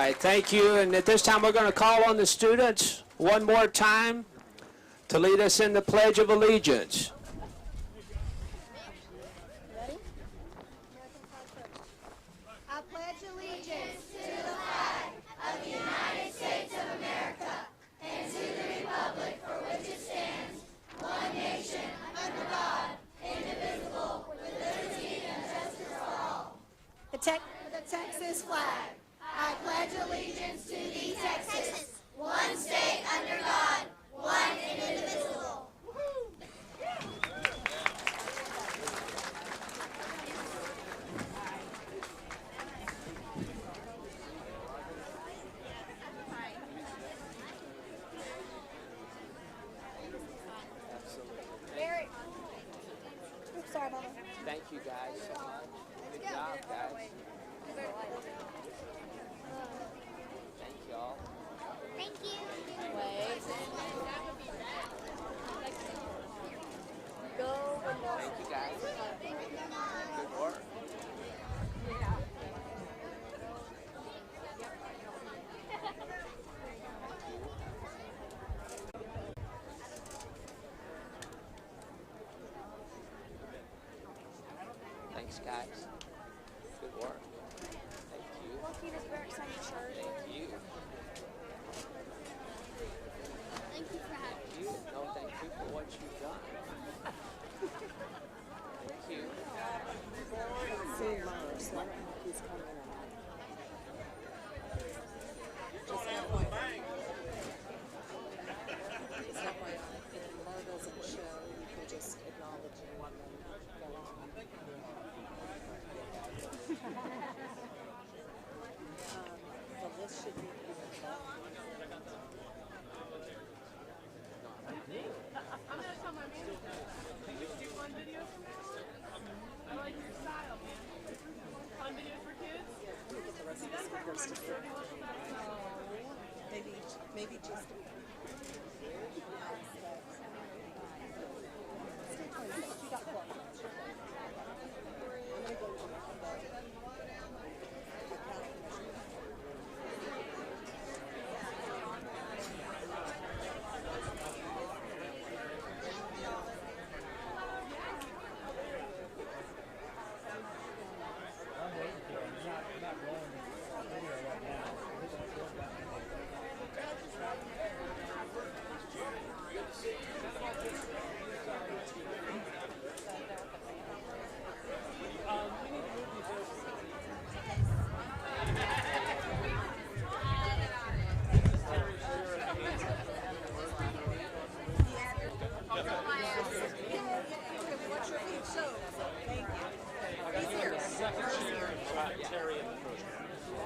right, thank you. And at this time, we're going to call on the students one more time to lead us in the Pledge of Allegiance. Ready? I pledge allegiance to the flag of the United States of America and to the republic for which it stands, one nation, under God, indivisible, with liberty and justice for all. The Texas flag. I pledge allegiance to the Texas, one state under God, one and indivisible. Barry. Oops, sorry, Mama. Thank you, guys. Good job, guys. Thank you all. Thank you. Wait. Go. Thank you, guys. Good work. Thanks, guys. Good work. Thank you. Thank you. Thank you for having me. No, thank you for what you've done. Thank you. Seeing Mars, so I don't know if he's coming or not. Just FYI. Just FYI. If Mar doesn't show, you can just acknowledge him and then go on. The list should be here. I'm gonna tell my manager. Can you do fun videos from now on? I like your style, man. Fun videos for kids? We'll get the rest of the speakers to fit. Maybe just a you got one.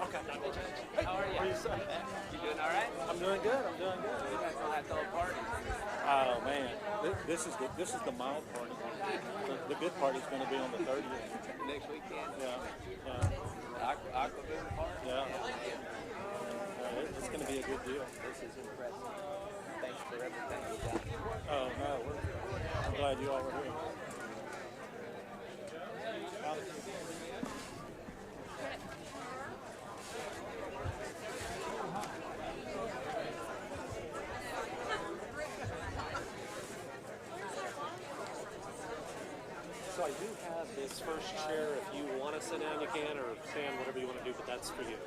I'm gonna go to How are you? You doing all right? I'm doing good. I'm doing good. You guys don't have to hold parties. Oh man, this is the mild party. The good party's going to be on the 30th. Next weekend. Yeah. Aquavit party. Yeah. It's going to be a good deal. This is impressive. Thanks for everything you've done. Oh no, I'm glad you all were here. So I do have this first chair. If you want to sit down, you can, or stand, whatever you want to do, but that's for you.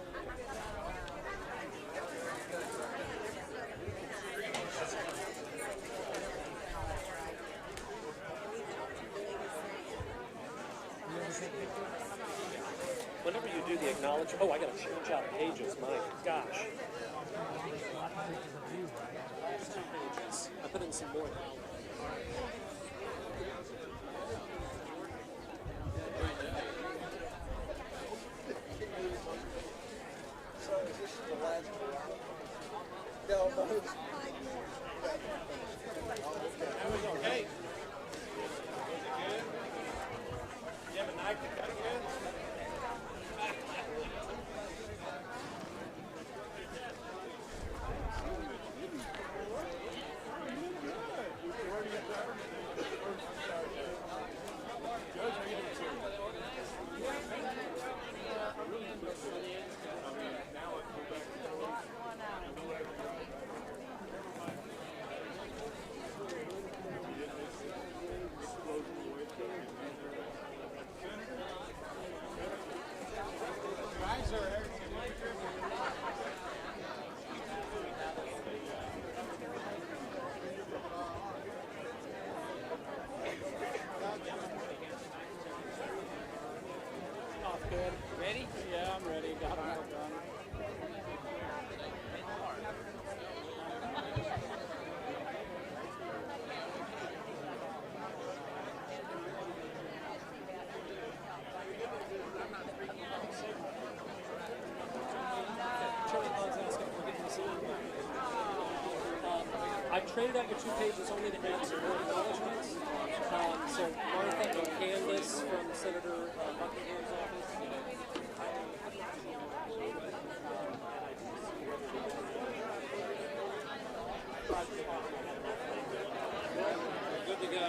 Whenever you do the acknowledgement, oh, I got to change out pages. My gosh. It's 2 pages. I put in some more now. So this is the last one. No, Hey. You have a knife to cut it with? Where do you get that? Ted. Ready? Yeah, I'm ready. Got them all done. I've traded out your 2 pages only to add some more acknowledgments. So Martha and Candace from Senator Buckingham's office. Good to go.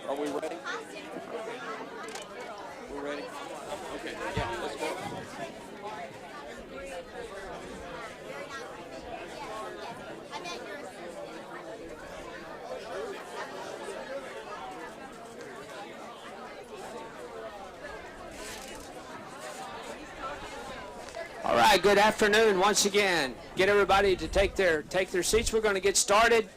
Are we ready? We're ready? Okay, yeah, let's go. All right, good afternoon once again. Get everybody to take their seats. We're going to get started.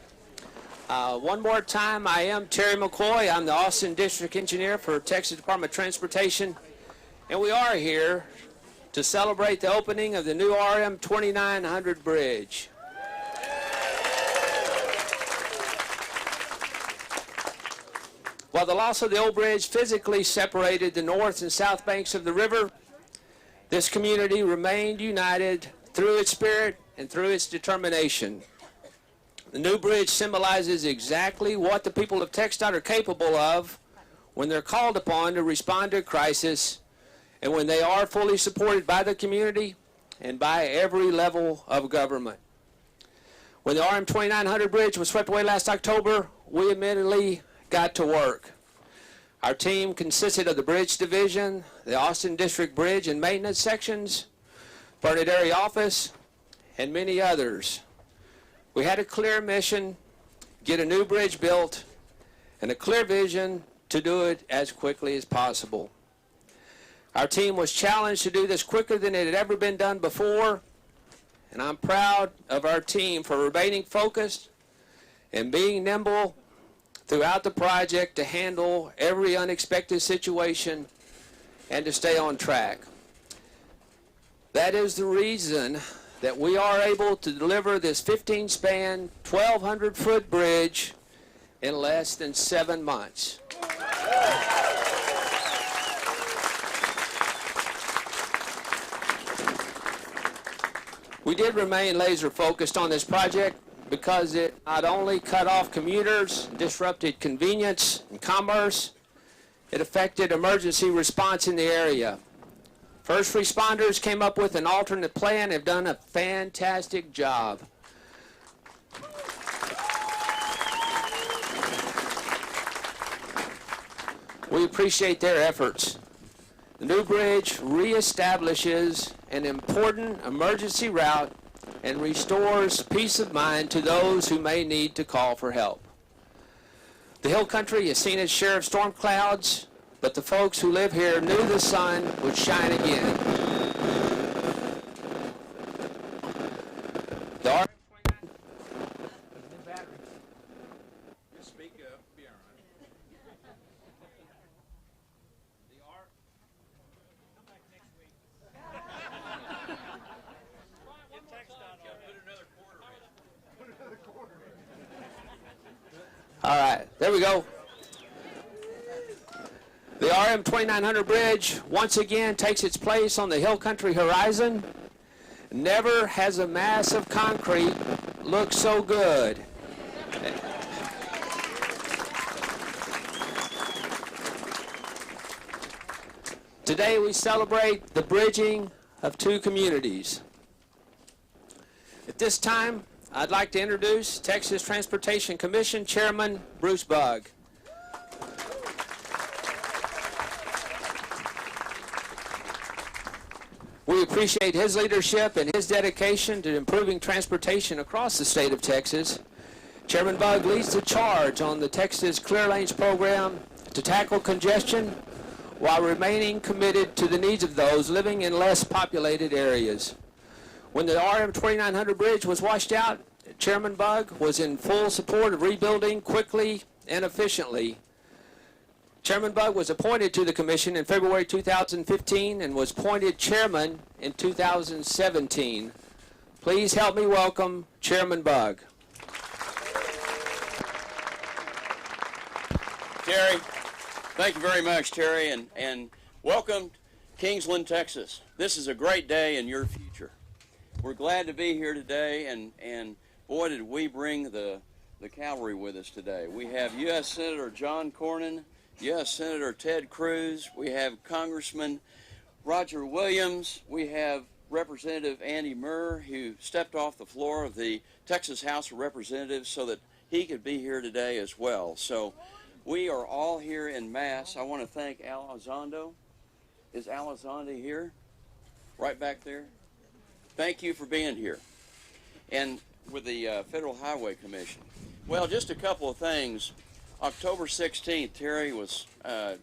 One more time, I am Terry Mccoy. I'm the Austin District Engineer for Texas Department of Transportation. And we are here to celebrate the opening of the new RM 2900 bridge. While the loss of the old bridge physically separated the north and south banks of the river, this community remained united through its spirit and through its determination. The new bridge symbolizes exactly what the people of TxDOT are capable of when they're called upon to respond to a crisis and when they are fully supported by the community and by every level of government. When the RM 2900 bridge was swept away last October, we immediately got to work. Our team consisted of the Bridge Division, the Austin District Bridge and Maintenance Sections, Burnett Area Office, and many others. We had a clear mission, get a new bridge built, and a clear vision to do it as quickly as possible. Our team was challenged to do this quicker than it had ever been done before, and I'm proud of our team for remaining focused and being nimble throughout the project to handle every unexpected situation and to stay on track. That is the reason that we are able to deliver this 15-span, 1,200-foot bridge in less than 7 months. We did remain laser focused on this project because it not only cut off commuters, disrupted convenience and commerce, it affected emergency response in the area. First responders came up with an alternate plan and have done a fantastic job. We appreciate their efforts. The new bridge reestablishes an important emergency route and restores peace of mind to those who may need to call for help. The Hill Country has seen its share of storm clouds, but the folks who live here knew the sun would shine again. The RM 29 Just speak up, be all right. All right, there we go. The RM 2900 bridge once again takes its place on the Hill Country horizon. Never has a mass of concrete looked so good. Today we celebrate the bridging of 2 communities. At this time, I'd like to introduce Texas Transportation Commission Chairman Bruce Bugg. We appreciate his leadership and his dedication to improving transportation across the state of Texas. Chairman Bugg leads the charge on the Texas Clear Lanes program to tackle congestion while remaining committed to the needs of those living in less populated areas. When the RM 2900 bridge was washed out, Chairman Bugg was in full support of rebuilding quickly and efficiently. Chairman Bugg was appointed to the commission in February 2015 and was appointed chairman in 2017. Please help me welcome Chairman Bugg. Terry, thank you very much, Terry, and welcome Kingsland, Texas. This is a great day in your future. We're glad to be here today, and boy, did we bring the cavalry with us today. We have U.S. Senator John Cornyn, U.S. Senator Ted Cruz, we have Congressman Roger Williams, we have Representative Andy Murr, who stepped off the floor of the Texas House of Representatives so that he could be here today as well. So we are all here in mass. I want to thank Elizondo. Is Elizondo here? Right back there? Thank you for being here. And with the Federal Highway Commission. Well, just a couple of things. October 16th, Terry was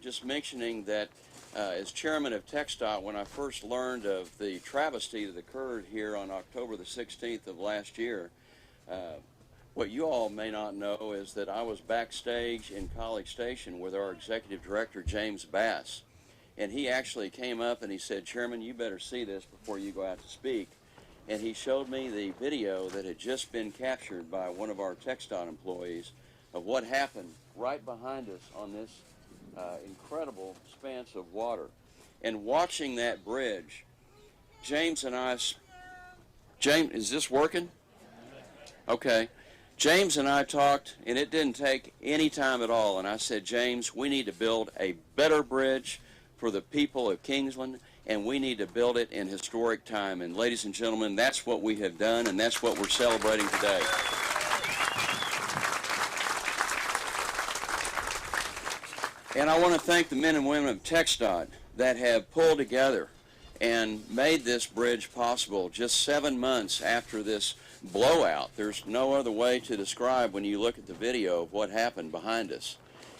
just mentioning that as chairman of TxDOT, when I first learned of the travesty that occurred here on October the 16th of last year, what you all may not know is that I was backstage in College Station with our executive director, James Bass. And he actually came up and he said, Chairman, you better see this before you go out to speak. And he showed me the video that had just been captured by one of our TxDOT employees of what happened right behind us on this incredible expanse of water. And watching that bridge, James and I, James, is this working? Okay. James and I talked, and it didn't take any time at all. And I said, James, we need to build a better bridge for the people of Kingsland, and we need to build it in historic time. And ladies and gentlemen, that's what we have done, and that's what we're celebrating today. And I want to thank the men and women of TxDOT that have pulled together and made this bridge possible just 7 months after this blowout. There's no other way to describe when you look at the video of what happened behind us.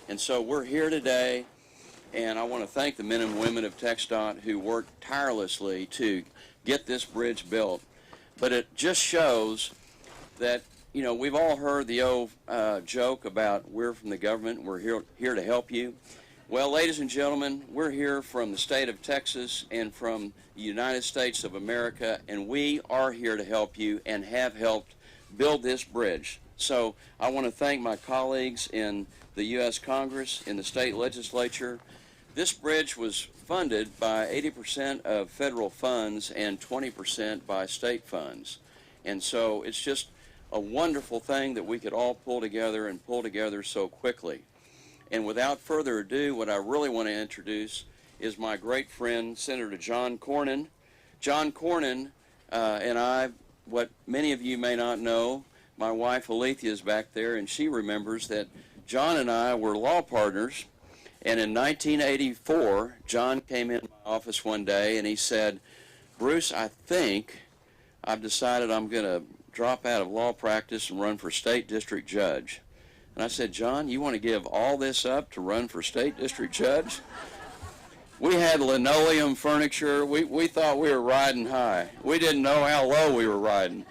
And so we're here today, and I want to thank the men and women of TxDOT who worked tirelessly to get this bridge built. But it just shows that, you know, we've all heard the old joke about we're from the government, we're here to help you. Well, ladies and gentlemen, we're here from the state of Texas and from the United States of America, and we are here to help you and have helped build this bridge. So I want to thank my colleagues in the U.S. Congress, in the state legislature. This bridge was funded by 80% of federal funds and 20% by state funds. And so it's just a wonderful thing that we could all pull together and pull together so quickly. And without further ado, what I really want to introduce is my great friend, Senator John Cornyn. John Cornyn and I, what many of you may not know, my wife Alethea is back there, and she remembers that John and I were law partners. And in 1984, John came in my office one day and he said, Bruce, I think I've decided I'm going to drop out of law practice and run for state district judge. And I said, John, you want to give all this up to run for state district judge? We had linoleum furniture. We thought we were riding high. We didn't know how low we were riding.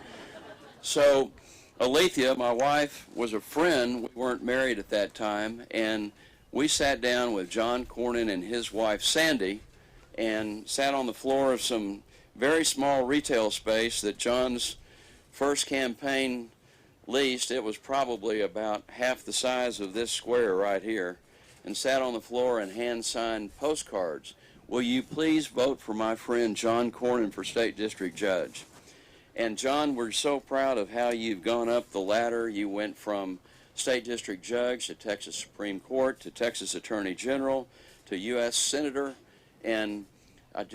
So Alethea, my wife, was a friend. We weren't married at that time. And we sat down with John Cornyn and his wife, Sandy, and sat on the floor of some very small retail space that John's first campaign leased. It was probably about half the size of this square right here, and sat on the floor and hand-signed postcards. Will you please vote for my friend John Cornyn for State District Judge? And John, we're so proud of how you've gone up the ladder. You went from State District Judge to Texas Supreme Court to Texas Attorney General to U.S. Senator, and I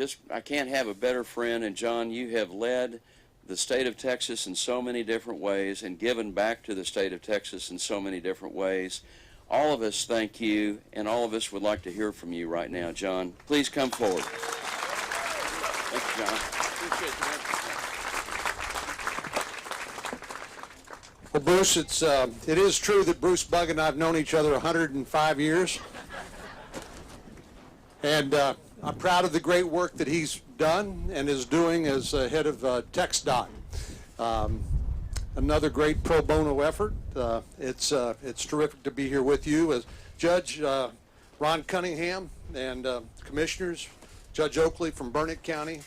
can't have a better friend. And John, you have led the state of Texas in so many different ways and given back to the state of Texas in so many different ways. All of us thank you, and all of us would like to hear from you right now. John, please come forward. Thank you, John. Appreciate you. Well, Bruce, it is true that Bruce Bugg and I have known each other 105 years. And I'm proud of the great work that he's done and is doing as head of TxDOT. another great pro bono effort. It's terrific to be here with you as Judge Ron Cunningham and Commissioners, Judge Oakley from Burnett County.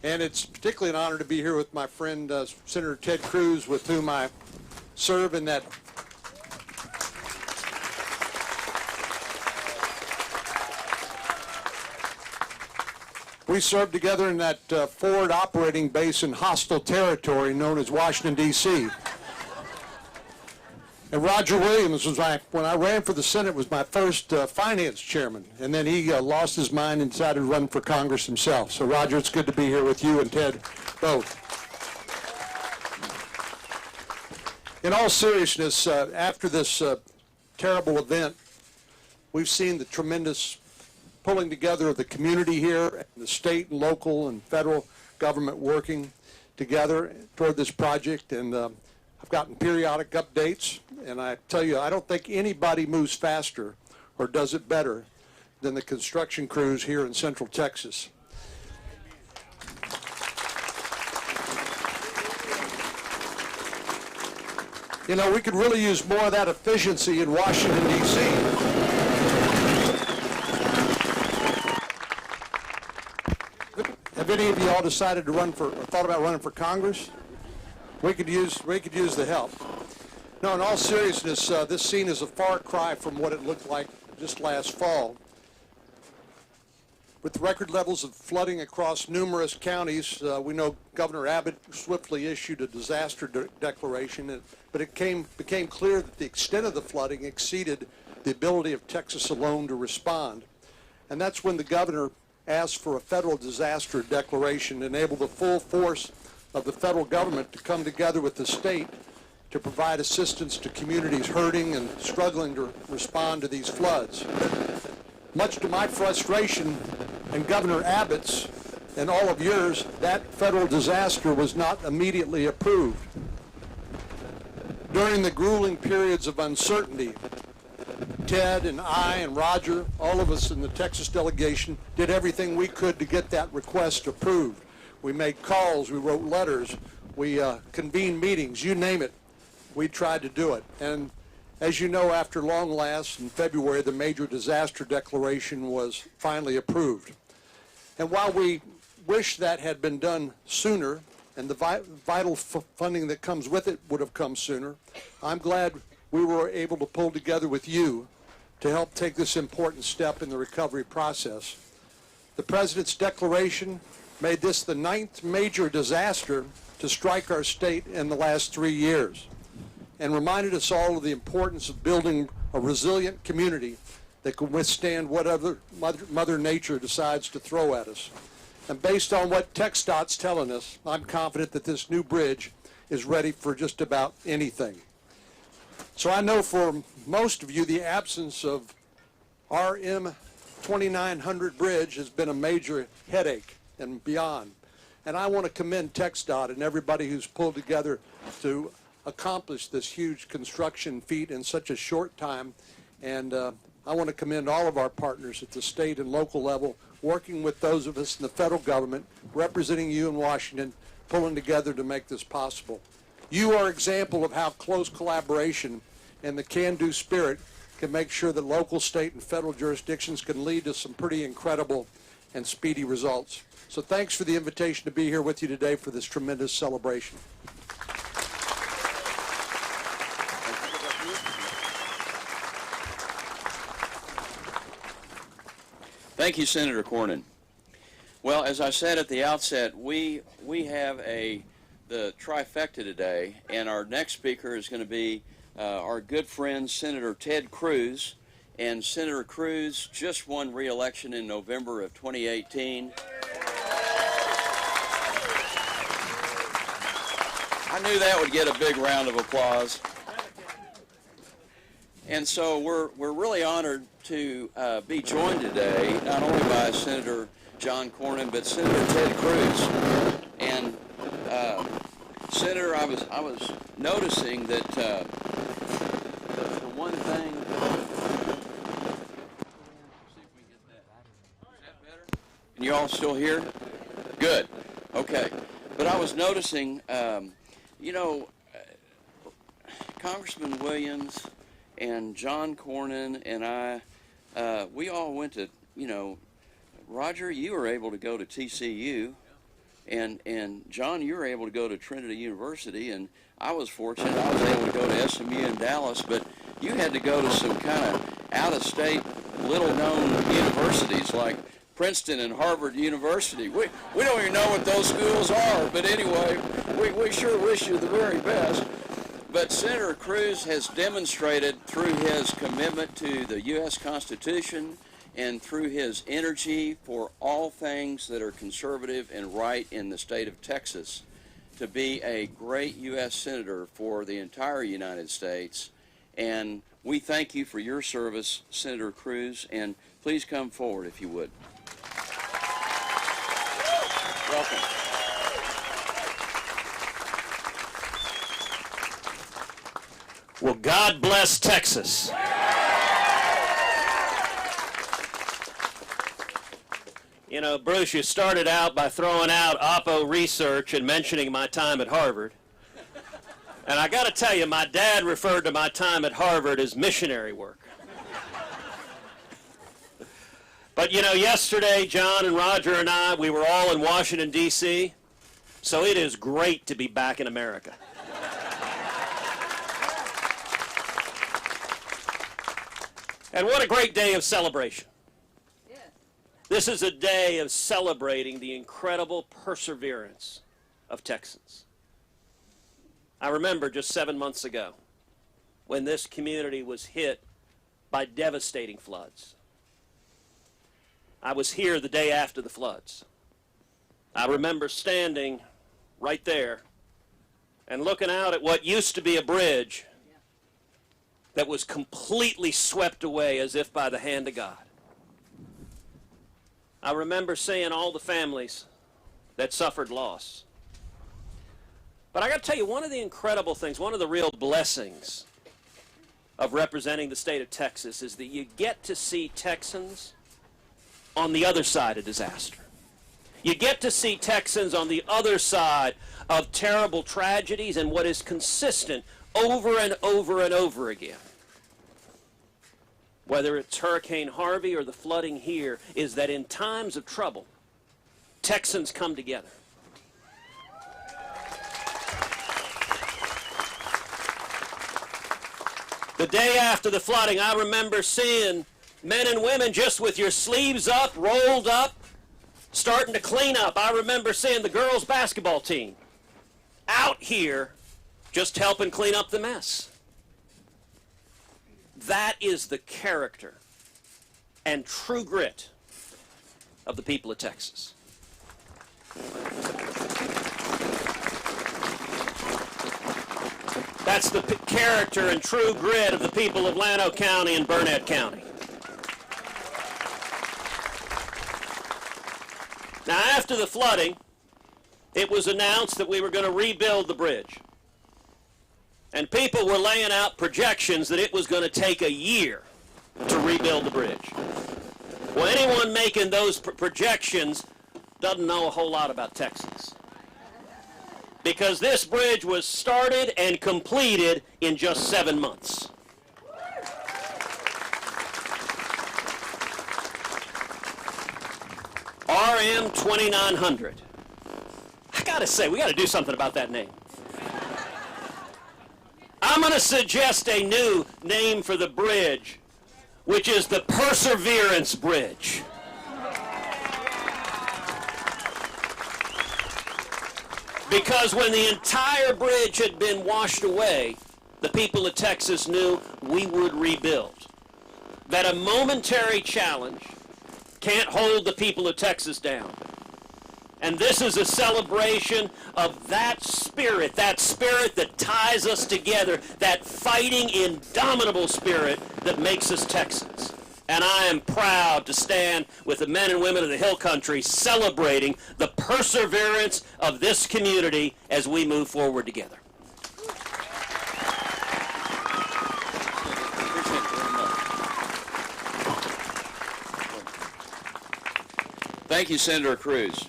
And it's particularly an honor to be here with my friend Senator Ted Cruz, with whom I serve in that we served together in that forward operating base in hostile territory known as Washington, D.C. And Roger Williams was when I ran for the Senate, was my first finance chairman. And then he lost his mind and decided to run for Congress himself. So Roger, it's good to be here with you and Ted both. In all seriousness, after this terrible event, we've seen the tremendous pulling together of the community here, and the state and local and federal government working together toward this project. And I've gotten periodic updates, and I tell you, I don't think anybody moves faster or does it better than the construction crews here in Central Texas. You know, we could really use more of that efficiency in Washington, D.C. Have any of you all decided to run for, or thought about running for Congress? We could use the help. No, in all seriousness, this scene is a far cry from what it looked like just last fall. With record levels of flooding across numerous counties, we know Governor Abbott swiftly issued a disaster declaration, but it became clear that the extent of the flooding exceeded the ability of Texas alone to respond. And that's when the governor asked for a federal disaster declaration to enable the full force of the federal government to come together with the state to provide assistance to communities hurting and struggling to respond to these floods. Much to my frustration and Governor Abbott's and all of yours, that federal disaster was not immediately approved. During the grueling periods of uncertainty, Ted and I and Roger, all of us in the Texas delegation, did everything we could to get that request approved. We made calls, we wrote letters, we convened meetings, you name it, we tried to do it. And as you know, after long last, in February, the major disaster declaration was finally approved. And while we wish that had been done sooner, and the vital funding that comes with it would have come sooner, I'm glad we were able to pull together with you to help take this important step in the recovery process. The President's declaration made this the 9th major disaster to strike our state in the last 3 years, and reminded us all of the importance of building a resilient community that can withstand whatever Mother Nature decides to throw at us. And based on what TxDOT's telling us, I'm confident that this new bridge is ready for just about anything. So I know for most of you, the absence of RM 2900 bridge has been a major headache and beyond. And I want to commend TxDOT and everybody who's pulled together to accomplish this huge construction feat in such a short time. And I want to commend all of our partners at the state and local level, working with those of us in the federal government, representing you in Washington, pulling together to make this possible. You are an example of how close collaboration and the can-do spirit can make sure that local, state, and federal jurisdictions can lead to some pretty incredible and speedy results. So thanks for the invitation to be here with you today for this tremendous celebration. Thank you, Senator Cornyn. Well, as I said at the outset, we have the trifecta today, and our next speaker is going to be our good friend Senator Ted Cruz. And Senator Cruz just won re-election in November of 2018. I knew that would get a big round of applause. And so we're really honored to be joined today not only by Senator John Cornyn, but Senator Ted Cruz. And Senator, I was noticing that the one thing. See if we can get that. Is that better? Can you all still hear? Good. Okay. But I was noticing, you know, Congressman Williams and John Cornyn and I, we all went to, Roger, you were able to go to TCU, and John, you were able to go to Trinity University, and I was fortunate I was able to go to SMU in Dallas, but you had to go to some kind of out-of-state, little-known universities like Princeton and Harvard University. We don't even know what those schools are, but anyway, we sure wish you the very best. But Senator Cruz has demonstrated through his commitment to the U.S. Constitution and through his energy for all things that are conservative and right in the state of Texas to be a great U.S. Senator for the entire United States. And we thank you for your service, Senator Cruz, and please come forward if you would. Welcome. Well, God bless Texas. You know, Bruce, you started out by throwing out Oppo research and mentioning my time at Harvard. And I got to tell you, my dad referred to my time at Harvard as missionary work. But, yesterday, John and Roger and I, we were all in Washington, D.C., so it is great to be back in America. And what a great day of celebration. This is a day of celebrating the incredible perseverance of Texans. I remember just 7 months ago when this community was hit by devastating floods. I was here the day after the floods. I remember standing right there and looking out at what used to be a bridge that was completely swept away as if by the hand of God. I remember seeing all the families that suffered loss. But I got to tell you, one of the incredible things, one of the real blessings of representing the state of Texas is that you get to see Texans on the other side of disaster. You get to see Texans on the other side of terrible tragedies, and what is consistent over and over and over again, whether it's Hurricane Harvey or the flooding here, is that in times of trouble, Texans come together. The day after the flooding, I remember seeing men and women just with your sleeves up, rolled up, starting to clean up. I remember seeing the girls' basketball team out here just helping clean up the mess. That is the character and true grit of the people of Texas. That's the character and true grit of the people of Llano County and Burnett County. Now, after the flooding, it was announced that we were going to rebuild the bridge. And people were laying out projections that it was going to take a year to rebuild the bridge. Well, anyone making those projections doesn't know a whole lot about Texas. Because this bridge was started and completed in just 7 months. RM 2900. I gotta say, we gotta do something about that name. I'm gonna suggest a new name for the bridge, which is the Perseverance Bridge. Because when the entire bridge had been washed away, the people of Texas knew we would rebuild. That a momentary challenge can't hold the people of Texas down. And this is a celebration of that spirit that ties us together, that fighting, indomitable spirit that makes us Texans. And I am proud to stand with the men and women of the Hill Country celebrating the perseverance of this community as we move forward together. Thank you, Senator Cruz.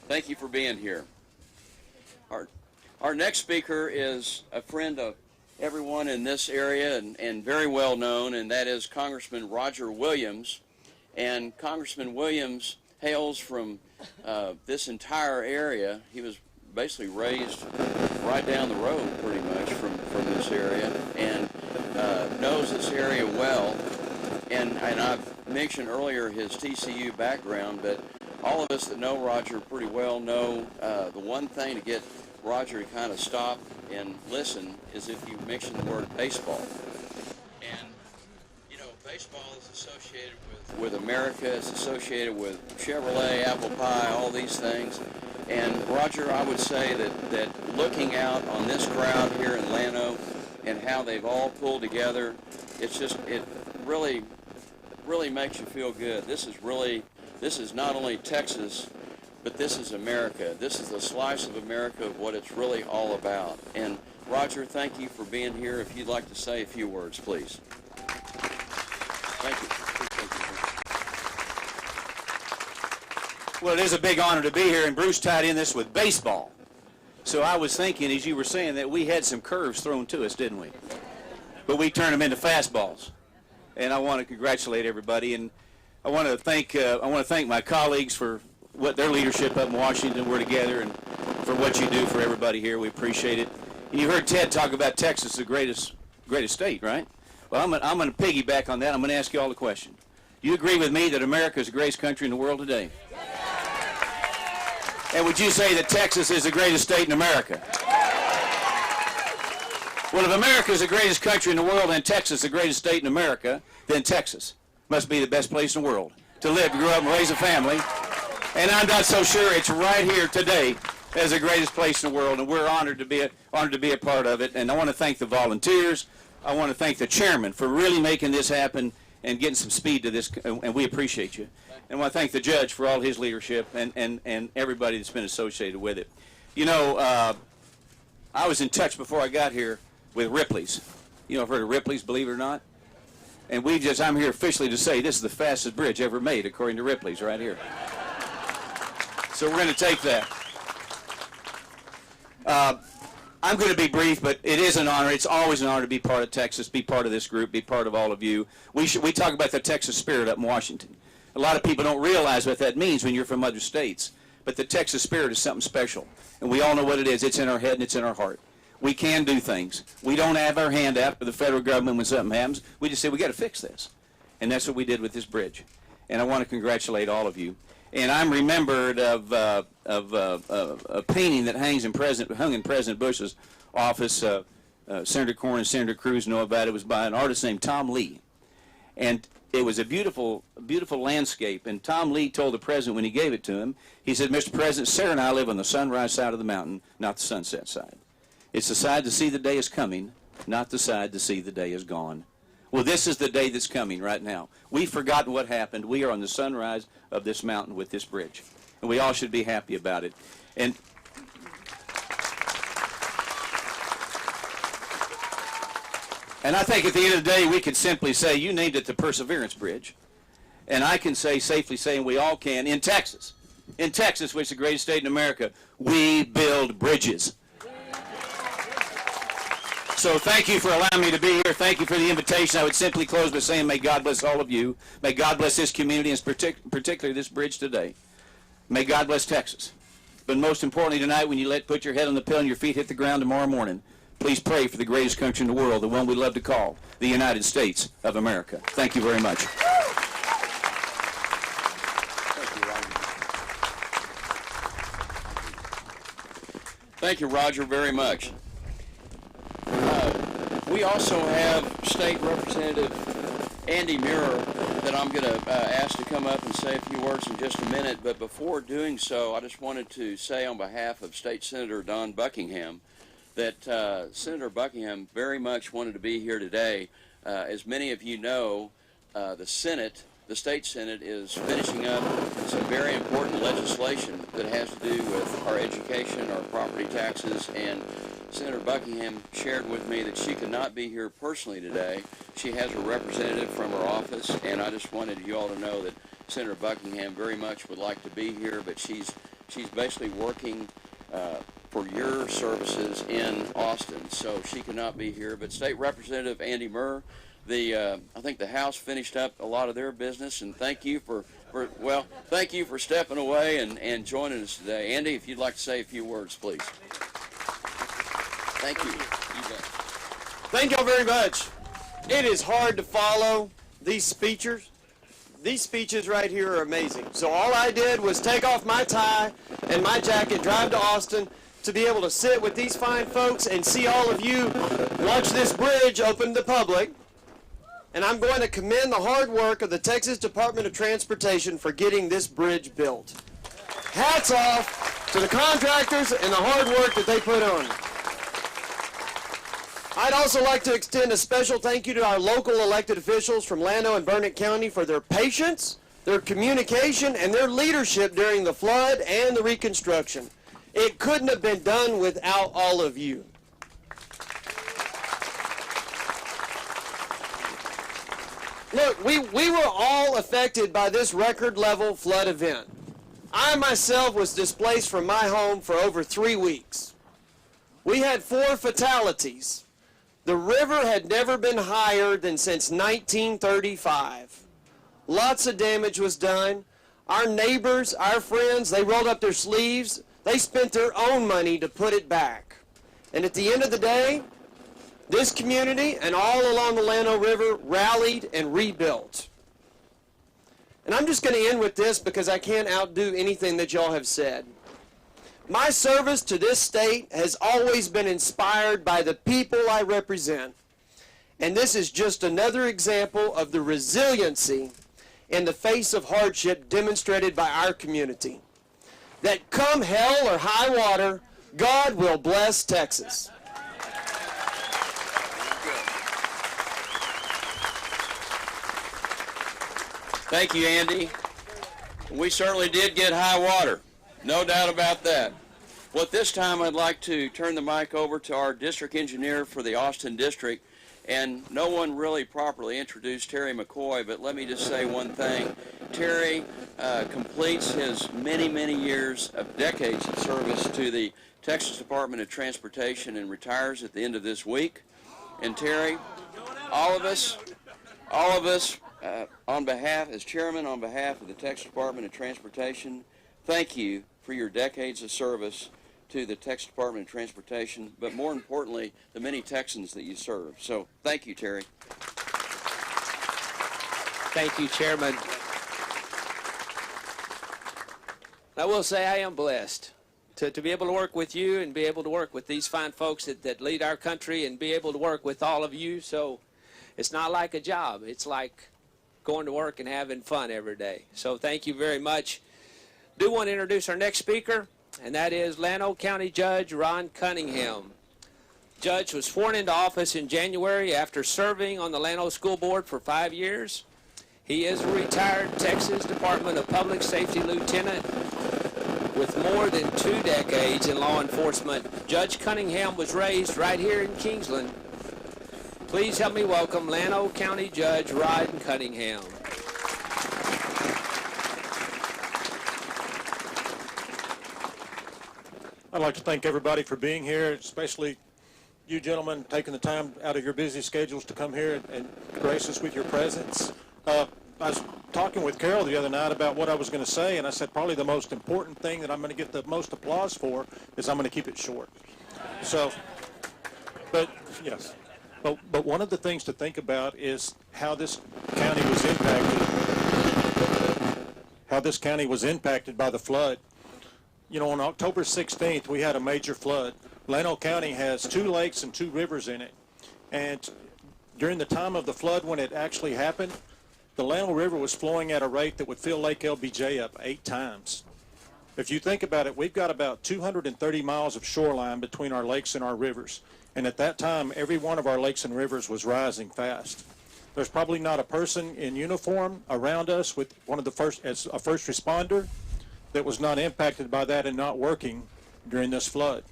Thank you for being here. Our next speaker is a friend of everyone in this area and very well known, and that is Congressman Roger Williams. And Congressman Williams hails from this entire area. He was basically raised right down the road pretty much from this area, and knows this area well. And I've mentioned earlier his TCU background, but all of us that know Roger pretty well know the one thing to get Roger to kind of stop and listen is if you mention the word baseball. And, you know, baseball is associated with America, it's associated with Chevrolet, apple pie, all these things. And Roger, I would say that looking out on this crowd here in Llano and how they've all pulled together, it really makes you feel good. This is not only Texas, but this is America. This is a slice of America of what it's really all about. And Roger, thank you for being here. If you'd like to say a few words, please. Thank you. Well, it is a big honor to be here, and Bruce tied in this with baseball. So I was thinking, as you were saying, that we had some curves thrown to us, didn't we? But we turned them into fastballs. And I want to congratulate everybody, and I want to thank my colleagues for what their leadership up in Washington. We're together, and for what you do for everybody here. We appreciate it. And you heard Ted talk about Texas, the greatest state, right? Well, I'm going to piggyback on that. I'm going to ask you all a question. Do you agree with me that America is the greatest country in the world today? And would you say that Texas is the greatest state in America? Well, if America is the greatest country in the world and Texas the greatest state in America, then Texas must be the best place in the world to live, to grow up, and raise a family. And I'm not so sure it's right here today as the greatest place in the world, and we're honored to be a part of it. And I want to thank the volunteers. I want to thank the chairman for really making this happen and getting some speed to this, and we appreciate you. And I want to thank the judge for all his leadership and everybody that's been associated with it. You know, I was in touch before I got here with Ripley's. You know, I've heard of Ripley's, believe it or not. And I'm here officially to say this is the fastest bridge ever made, according to Ripley's, right here. So we're going to take that. I'm going to be brief, but it is an honor. It's always an honor to be part of Texas, be part of this group, be part of all of you. We talk about the Texas spirit up in Washington. A lot of people don't realize what that means when you're from other states. But the Texas spirit is something special. And we all know what it is. It's in our head and it's in our heart. We can do things. We don't have our hand out for the federal government when something happens. We just say, we got to fix this. And that's what we did with this bridge. And I want to congratulate all of you. And I'm remembered of a painting that hung in President Bush's office. Senator Cornyn and Senator Cruz know about it. It was by an artist named Tom Lee. And it was a beautiful, beautiful landscape. And Tom Lee told the president when he gave it to him, he said, Mr. President, Sarah and I live on the sunrise side of the mountain, not the sunset side. It's the side to see the day is coming, not the side to see the day is gone. Well, this is the day that's coming right now. We've forgotten what happened. We are on the sunrise of this mountain with this bridge. And we all should be happy about it. And I think at the end of the day, we could simply say, you named it the Perseverance Bridge. And I can safely say, and we all can, in Texas, which is the greatest state in America, we build bridges. So thank you for allowing me to be here. Thank you for the invitation. I would simply close by saying, may God bless all of you. May God bless this community, and particularly this bridge today. May God bless Texas. But most importantly tonight, when you put your head on the pillow and your feet hit the ground tomorrow morning, please pray for the greatest country in the world, the one we love to call the United States of America. Thank you very much. Thank you, Roger, very much. We also have State Representative Andy Mirror that I'm going to ask to come up and say a few words in just a minute. But before doing so, I just wanted to say on behalf of State Senator Don Buckingham that Senator Buckingham very much wanted to be here today. As many of you know, the State Senate is finishing up some very important legislation that has to do with our education, our property taxes, and Senator Buckingham shared with me that she could not be here personally today. She has a representative from her office, and I just wanted you all to know that Senator Buckingham very much would like to be here, but she's basically working for your services in Austin. So she cannot be here, but State Representative Andy Murr, I think the House finished up a lot of their business, and thank you for stepping away and joining us today. Andy, if you'd like to say a few words, please. Thank you. You bet. Thank y'all very much. It is hard to follow these speeches. These speeches right here are amazing. So all I did was take off my tie and my jacket, drive to Austin to be able to sit with these fine folks and see all of you watch this bridge open to the public. And I'm going to commend the hard work of the Texas Department of Transportation for getting this bridge built. Hats off to the contractors and the hard work that they put on. I'd also like to extend a special thank you to our local elected officials from Llano and Burnett County for their patience, their communication, and their leadership during the flood and the reconstruction. It couldn't have been done without all of you. Look, we were all affected by this record-level flood event. I myself was displaced from my home for over 3 weeks. We had 4 fatalities. The river had never been higher than since 1935. Lots of damage was done. Our neighbors, our friends, they rolled up their sleeves. They spent their own money to put it back. And at the end of the day, this community and all along the Llano River rallied and rebuilt. And I'm just going to end with this because I can't outdo anything that y'all have said. My service to this state has always been inspired by the people I represent. And this is just another example of the resiliency in the face of hardship demonstrated by our community. That come hell or high water, God will bless Texas. Thank you, Andy. We certainly did get high water. No doubt about that. Well, at this time, I'd like to turn the mic over to our district engineer for the Austin district. And no one really properly introduced Terry Mccoy, but let me just say one thing. Terry completes his many, many years of decades of service to the Texas Department of Transportation and retires at the end of this week. And Terry, all of us, on behalf of the Texas Department of Transportation, thank you for your decades of service to the Texas Department of Transportation, but more importantly, the many Texans that you serve. So thank you, Terry. Thank you, Chairman. I will say I am blessed to be able to work with you and be able to work with these fine folks that lead our country and be able to work with all of you. So it's not like a job. It's like going to work and having fun every day. So thank you very much. Do want to introduce our next speaker, and that is Llano County Judge Ron Cunningham. Judge was sworn into office in January after serving on the Llano School Board for 5 years. He is a retired Texas Department of Public Safety lieutenant with more than 2 decades in law enforcement. Judge Cunningham was raised right here in Kingsland. Please help me welcome Llano County Judge Ron Cunningham. I'd like to thank everybody for being here, especially you gentlemen taking the time out of your busy schedules to come here and grace us with your presence. I was talking with Carol the other night about what I was going to say, and I said probably the most important thing that I'm going to get the most applause for is I'm going to keep it short. So, but yes. But one of the things to think about is how this county was impacted by the flood. You know, on October 16th, we had a major flood. Llano County has 2 lakes and 2 rivers in it. And during the time of the flood when it actually happened, the Llano River was flowing at a rate that would fill Lake LBJ up 8 times. If you think about it, we've got about 230 miles of shoreline between our lakes and our rivers. And at that time, every one of our lakes and rivers was rising fast. There's probably not a person in uniform around us with as a first responder that was not impacted by that and not working during this flood.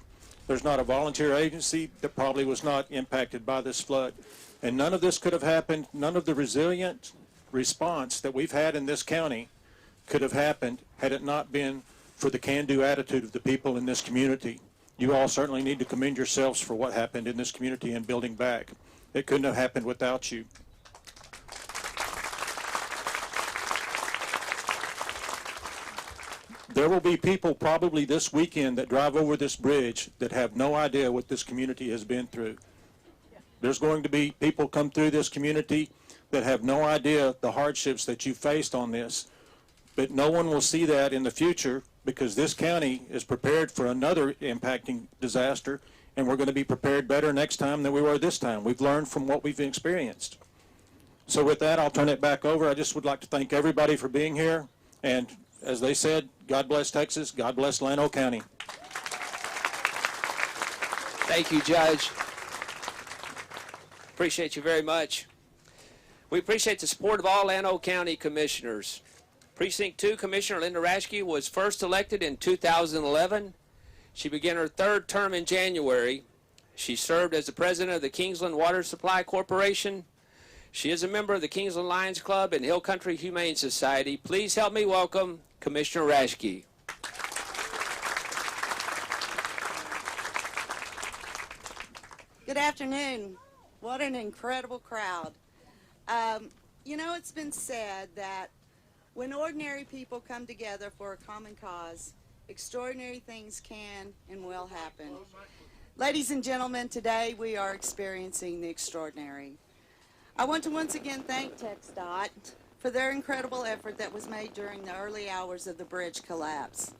There's not a volunteer agency that probably was not impacted by this flood. And none of this could have happened, none of the resilient response that we've had in this county could have happened had it not been for the can-do attitude of the people in this community. you all certainly need to commend yourselves for what happened in this community and building back. It couldn't have happened without you. There will be people probably this weekend that drive over this bridge that have no idea what this community has been through. There's going to be people come through this community that have no idea the hardships that you faced on this. But no one will see that in the future because this county is prepared for another impacting disaster, and we're going to be prepared better next time than we were this time. We've learned from what we've experienced. So with that, I'll turn it back over. I just would like to thank everybody for being here. And as they said, God bless Texas. God bless Llano County. Thank you, Judge. Appreciate you very much. We appreciate the support of all Llano County commissioners. Precinct 2 Commissioner Linda Raschke was first elected in 2011. She began her third term in January. She served as the president of the Kingsland Water Supply Corporation. She is a member of the Kingsland Lions Club and Hill Country Humane Society. Please help me welcome Commissioner Raschke. Good afternoon. What an incredible crowd. You know, it's been said that when ordinary people come together for a common cause, extraordinary things can and will happen. Ladies and gentlemen, today we are experiencing the extraordinary. I want to once again thank TxDOT for their incredible effort that was made during the early hours of the bridge collapse.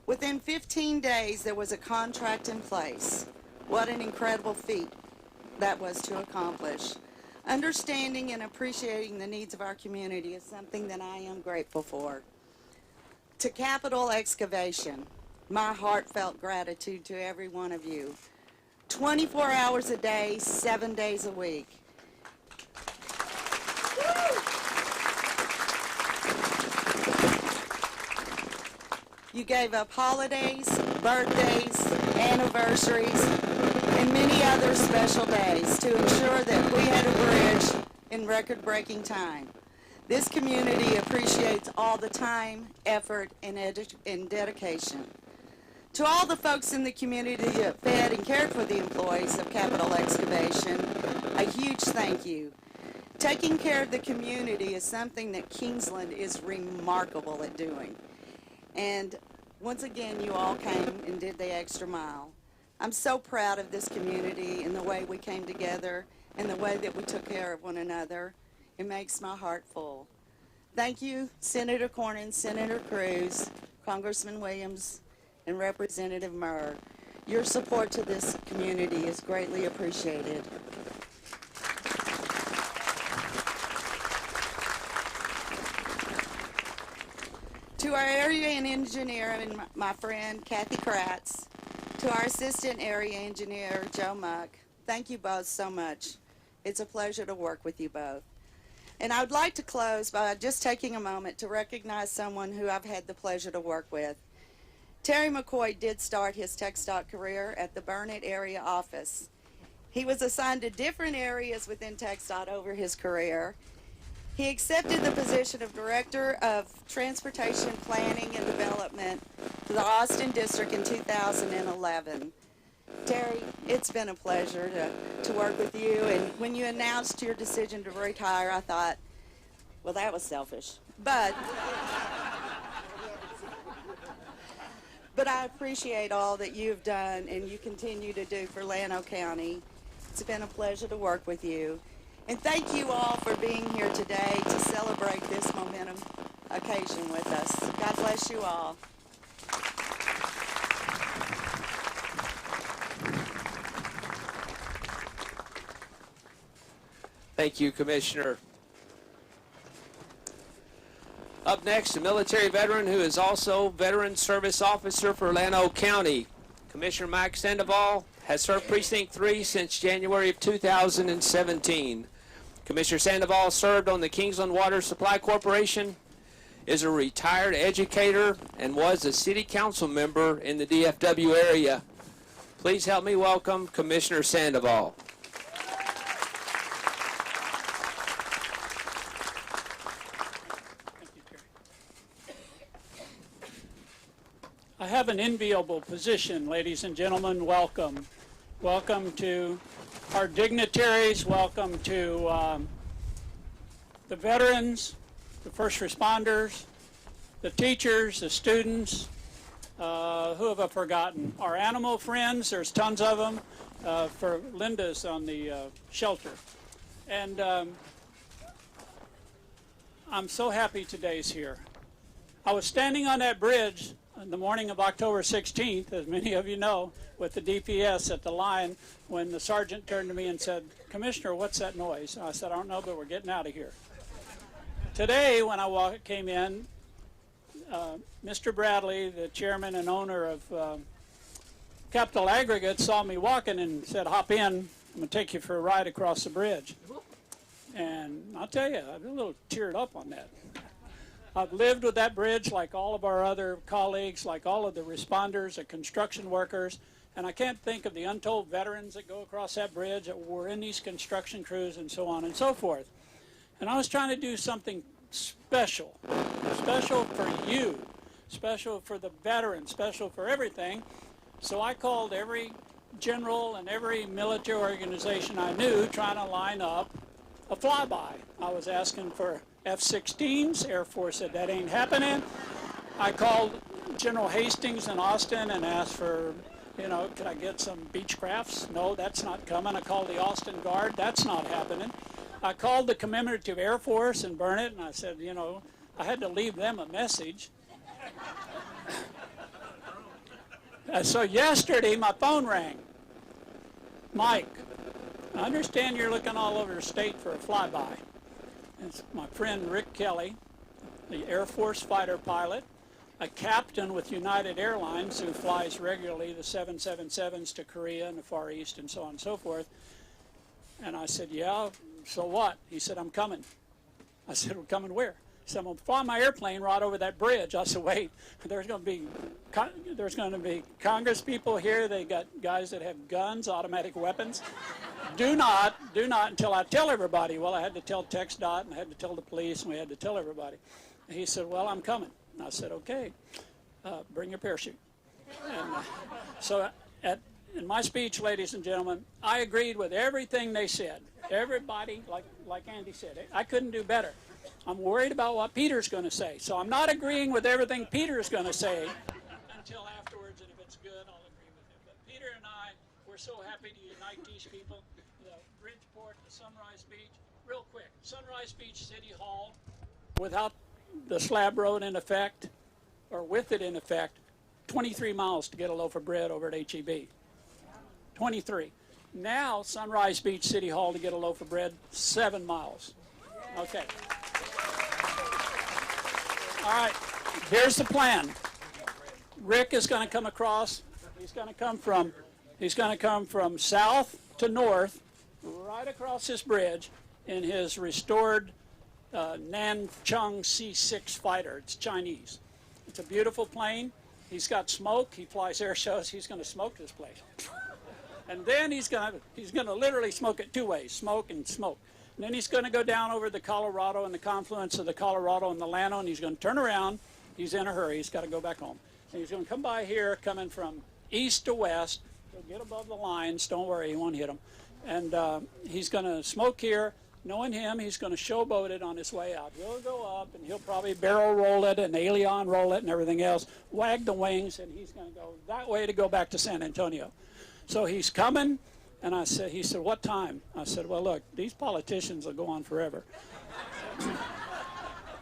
Within 15 days, there was a contract in place. What an incredible feat that was to accomplish. Understanding and appreciating the needs of our community is something that I am grateful for. To Capital Excavation, my heartfelt gratitude to every one of you. 24 hours a day, 7 days a week. You gave up holidays, birthdays, anniversaries, and many other special days to ensure that we had a bridge in record-breaking time. This community appreciates all the time, effort, and dedication. To all the folks in the community that fed and cared for the employees of Capital Excavation, a huge thank you. Taking care of the community is something that Kingsland is remarkable at doing. And once again, you all came and did the extra mile. I'm so proud of this community and the way we came together and the way that we took care of one another. It makes my heart full. Thank you, Senator Cornyn, Senator Cruz, Congressman Williams, and Representative Murr. Your support to this community is greatly appreciated. To our area engineer and my friend Kathy Kratz, to our assistant area engineer Joe Muck, thank you both so much. It's a pleasure to work with you both. And I would like to close by just taking a moment to recognize someone who I've had the pleasure to work with. Terry Mccoy did start his TxDOT career at the Burnett area office. He was assigned to different areas within TxDOT over his career. He accepted the position of Director of Transportation Planning and Development for the Austin District in 2011. Terry, it's been a pleasure to work with you, and when you announced your decision to retire, I thought, well, that was selfish. But I appreciate all that you've done and you continue to do for Llano County. It's been a pleasure to work with you. And thank you all for being here today to celebrate this momentum occasion with us. God bless you all. Thank you, Commissioner. Up next, a military veteran who is also Veteran Service Officer for Llano County. Commissioner Mike Sandoval has served Precinct 3 since January of 2017. Commissioner Sandoval served on the Kingsland Water Supply Corporation, is a retired educator, and was a city council member in the DFW area. Please help me welcome Commissioner Sandoval. I have an enviable position, ladies and gentlemen. Welcome. Welcome to our dignitaries. Welcome to the veterans, the first responders, the teachers, the students. Who have I forgotten? Our animal friends, there's tons of them. For Linda's on the shelter. And I'm so happy today's here. I was standing on that bridge on the morning of October 16th, as many of you know, with the DPS at the line when the sergeant turned to me and said, "Commissioner, what's that noise?" I said, "I don't know, but we're getting out of here." Today, when I came in, Mr. Bradley, the chairman and owner of Capital Aggregate, saw me walking and said, "Hop in, I'm going to take you for a ride across the bridge." And I'll tell you, I'm a little teared up on that. I've lived with that bridge like all of our other colleagues, like all of the responders, the construction workers, and I can't think of the untold veterans that go across that bridge that were in these construction crews and so on and so forth. And I was trying to do something special for you, special for the veterans, special for everything. So I called every general and every military organization I knew trying to line up a flyby. I was asking for F-16s. Air Force said that ain't happening. I called General Hastings in Austin and asked for, could I get some Beechcrafts? No, that's not coming. I called the Austin Guard. That's not happening. I called the Commemorative Air Force in Burnett, and I said, I had to leave them a message. So yesterday, my phone rang. "Mike, I understand you're looking all over the state for a flyby." It's my friend Rick Kelly, the Air Force fighter pilot, a captain with United Airlines who flies regularly the 777s to Korea and the Far East and so on and so forth. And I said, "Yeah, so what?" He said, "I'm coming." I said, "We're coming where?" He said, "I'm going to fly my airplane right over that bridge." I said, "Wait, there's going to be Congress people here. They got guys that have guns, automatic weapons. Do not until I tell everybody." Well, I had to tell TxDOT and I had to tell the police and we had to tell everybody. And he said, "Well, I'm coming." And I said, "Okay, bring your parachute." And so in my speech, ladies and gentlemen, I agreed with everything they said. Everybody, like Andy said, I couldn't do better. I'm worried about what Peter's going to say. So I'm not agreeing with everything Peter's going to say until afterwards, and if it's good, I'll agree with him. But Peter and I, we're so happy to unite these people. The Bridgeport, the Sunrise Beach. Real quick, Sunrise Beach City Hall, without the slab road in effect, or with it in effect, 23 miles to get a loaf of bread over at HEB. 23. Now, Sunrise Beach City Hall to get a loaf of bread, 7 miles. Okay. All right, here's the plan. Rick is going to come across. He's going to come from south to north, right across this bridge in his restored Nanchang C-6 fighter. It's Chinese. It's a beautiful plane. He's got smoke. He flies air shows. He's going to smoke this place. And then he's going to literally smoke it two ways, smoke and smoke. And then he's going to go down over the Colorado and the confluence of the Colorado and the Llano, and he's going to turn around. He's in a hurry. He's got to go back home. And he's going to come by here, coming from east to west. He'll get above the lines. Don't worry, he won't hit them. And he's going to smoke here. Knowing him, he's going to showboat it on his way out. He'll go up, and he'll probably barrel roll it and alien roll it and everything else, wag the wings, and he's going to go that way to go back to San Antonio. So he's coming, and he said, "What time?" I said, "Well, look, these politicians will go on forever."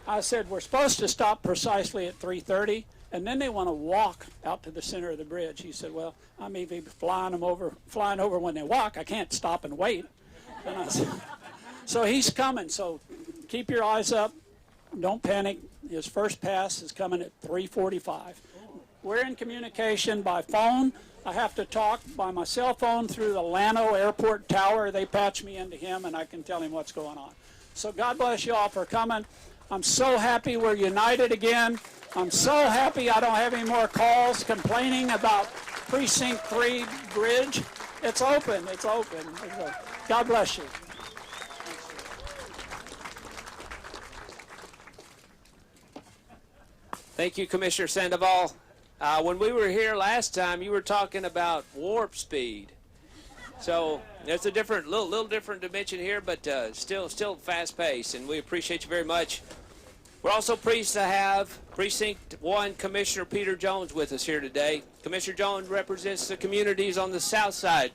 I said, "We're supposed to stop precisely at 3:30, and then they want to walk out to the center of the bridge." He said, "Well, I may be flying over when they walk. I can't stop and wait." And I said, so he's coming, so keep your eyes up. Don't panic. His first pass is coming at 3:45. We're in communication by phone. I have to talk by my cell phone through the Llano Airport Tower. They patch me into him, and I can tell him what's going on. So God bless you all for coming. I'm so happy we're united again. I'm so happy I don't have any more calls complaining about Precinct 3 Bridge. It's open. It's open. God bless you. Thank you, Commissioner Sandoval. When we were here last time, you were talking about warp speed. So there's a different, little different dimension here, but still fast pace, and we appreciate you very much. We're also pleased to have Precinct 1 Commissioner Peter Jones with us here today. Commissioner Jones represents the communities on the south side